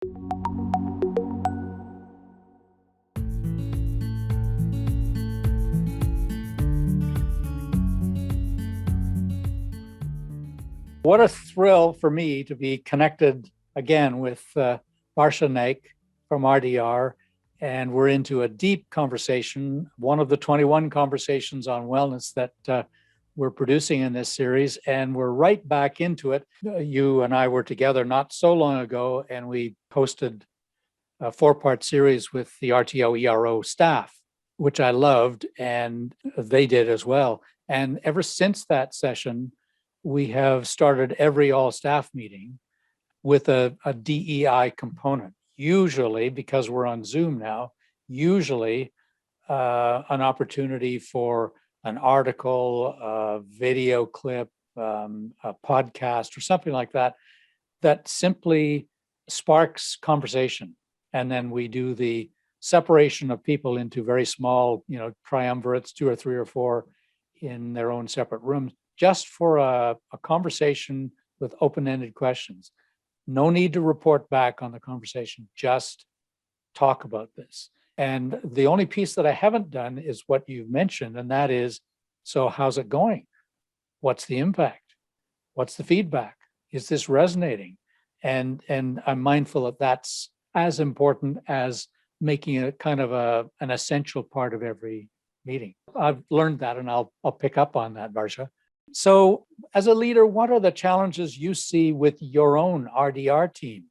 What a thrill for me to be connected again with Varsha Naik from RDR. And we're into a deep conversation, one of the 21 conversations on wellness that we're producing in this series. And we're right back into it. You and I were together not so long ago, and we posted a 4-part series with the RTO ERO staff, which I loved, and they did as well. And ever since that session, we have started every all staff meeting with a DEI component, usually because we're on Zoom now, usually an opportunity for an article, a video clip, a podcast or something like that, that simply sparks conversation. And then we do the separation of people into very small, triumvirates, 2 or 3 or 4 in their own separate rooms, just for a conversation with open-ended questions. No need to report back on the conversation, just talk about this. And the only piece that I haven't done is what you've mentioned, and that is, so how's it going? What's the impact? What's the feedback? Is this resonating? And I'm mindful that that's as important as making it kind of an essential part of every meeting. I've learned that, and I'll pick up on that, Varsha. So as a leader, what are the challenges you see with your own RDR team?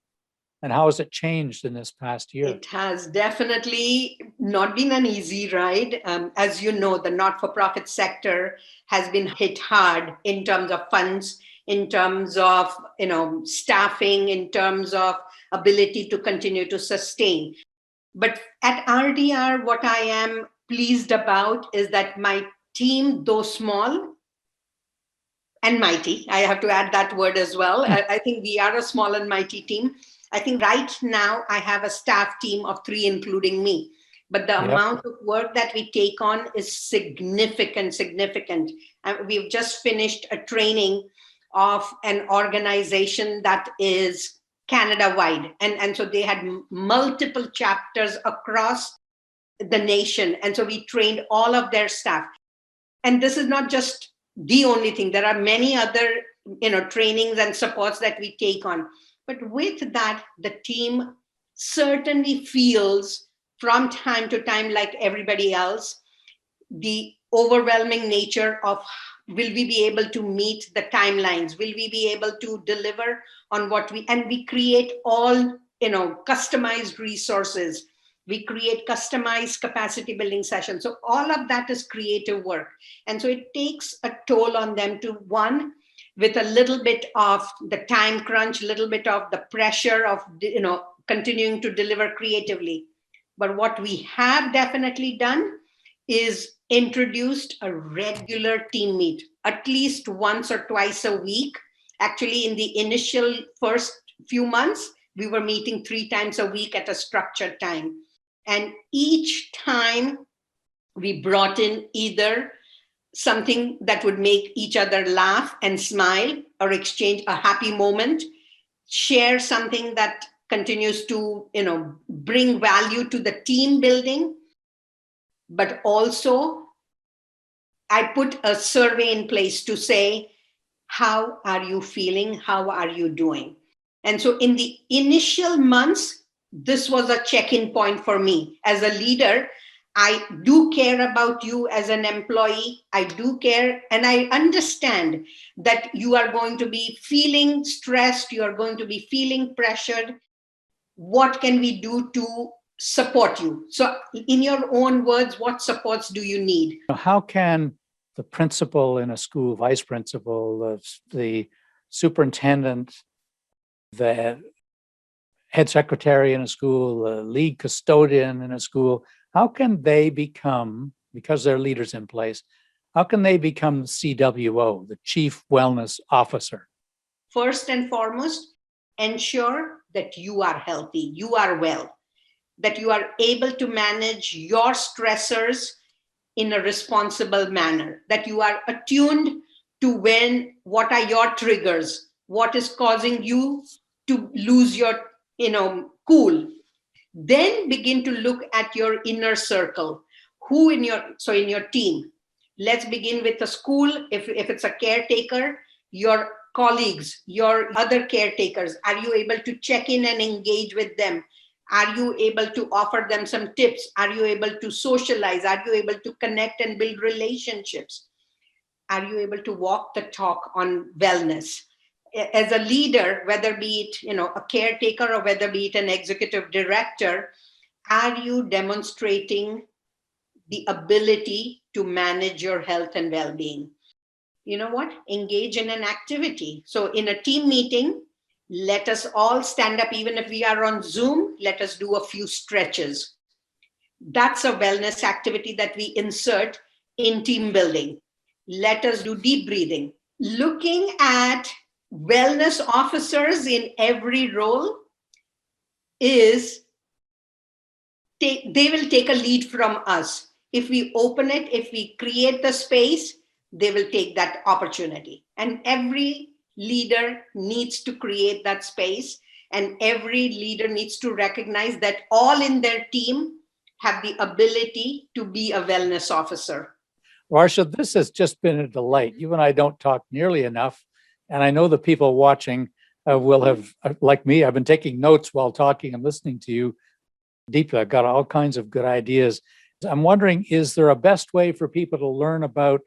And how has it changed in this past year? It has definitely not been an easy ride. As you know, the not-for-profit sector has been hit hard in terms of funds, in terms of staffing, in terms of ability to continue to sustain. But at RDR, what I am pleased about is that my team, though small and mighty, I have to add that word as well. I think we are a small and mighty team. I think right now I have a staff team of 3, including me. But the amount of work that we take on is significant. We've just finished a training of an organization that is Canada-wide. And so they had multiple chapters across the nation. And so we trained all of their staff. And this is not just the only thing. There are many other, trainings and supports that we take on. But with that, the team certainly feels from time to time, like everybody else, the overwhelming nature of, will we be able to meet the timelines? Will we be able to deliver on and we create all, customized resources. We create customized capacity building sessions. So all of that is creative work. And so it takes a toll on them to, one, with a little bit of the time crunch, a little bit of the pressure of, continuing to deliver creatively. But what we have definitely done is introduced a regular team meet, at least once or twice a week. Actually, in the initial first few months, we were meeting 3 times a week at a structured time. And each time we brought in either something that would make each other laugh and smile, or exchange a happy moment, share something that continues to, bring value to the team building. But also, I put a survey in place to say, how are you feeling? How are you doing? And so in the initial months, this was a check-in point for me. As a leader, I do care about you as an employee. I do care, and I understand that you are going to be feeling stressed. You are going to be feeling pressured. What can we do to support you? So in your own words, what supports do you need? How can the principal in a school, vice principal, the superintendent, the head secretary in a school, the lead custodian in a school, how can they become, because they're leaders in place, how can they become CWO, the Chief Wellness Officer? First and foremost, ensure that you are healthy, you are well, that you are able to manage your stressors in a responsible manner, that you are attuned to what are your triggers, what is causing you to lose your Cool. Then begin to look at your inner circle. Who in your team? Let's begin with the school. If it's a caretaker, your colleagues, your other caretakers, are you able to check in and engage with them? Are you able to offer them some tips? Are you able to socialize? Are you able to connect and build relationships? Are you able to walk the talk on wellness? As a leader, whether be it a caretaker or whether be it an executive director, are you demonstrating the ability to manage your health and well-being? You know what? Engage in an activity. So in a team meeting, let us all stand up. Even if we are on Zoom, let us do a few stretches. That's a wellness activity that we insert in team building. Let us do deep breathing. Looking at wellness officers in every role is they will take a lead from us. If we open it, if we create the space, they will take that opportunity. And every leader needs to create that space, and every leader needs to recognize that all in their team have the ability to be a wellness officer. Varsha, this has just been a delight. You and I don't talk nearly enough. And I know the people watching will have, like me, I've been taking notes while talking and listening to you deeply. I've got all kinds of good ideas. I'm wondering, is there a best way for people to learn about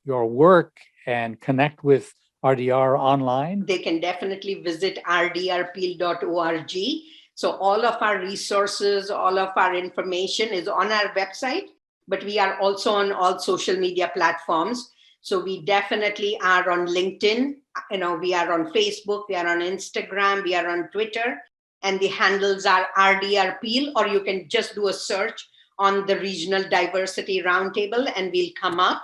your work and connect with RDR online? They can definitely visit rdrpeel.org. So all of our resources, all of our information is on our website, but we are also on all social media platforms. So we definitely are on LinkedIn, we are on Facebook, we are on Instagram, we are on Twitter, and the handles are RDRPeel, or you can just do a search on the Regional Diversity Roundtable and we'll come up.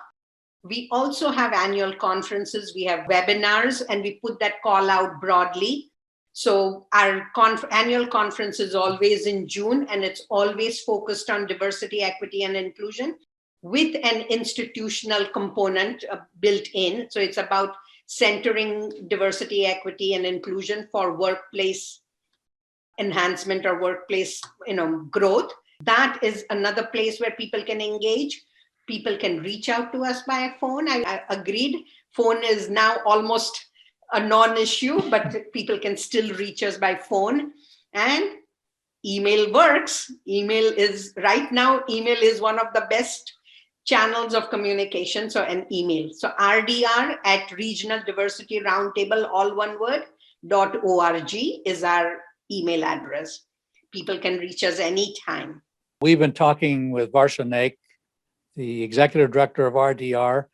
We also have annual conferences, we have webinars, and we put that call out broadly. So our annual conference is always in June, and it's always focused on diversity, equity, and inclusion with an institutional component built in. So it's about centering diversity, equity, and inclusion for workplace enhancement or workplace growth. That is another place where people can engage. People can reach out to us by phone. I agreed. Phone is now almost a non-issue, but people can still reach us by phone. And email works. Email is one of the best channels of communication. So an email. So RDR at Regional Diversity Roundtable, all one word, .org is our email address. People can reach us anytime. We've been talking with Varsha Naik, the executive director of RDR,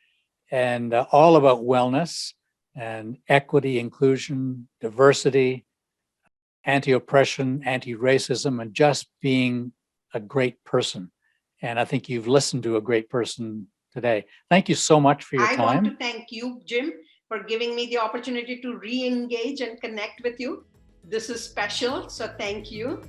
and all about wellness and equity, inclusion, diversity, anti-oppression, anti-racism, and just being a great person. And I think you've listened to a great person today. Thank you so much for your time. I want to thank you, Jim, for giving me the opportunity to re-engage and connect with you. This is special, so thank you.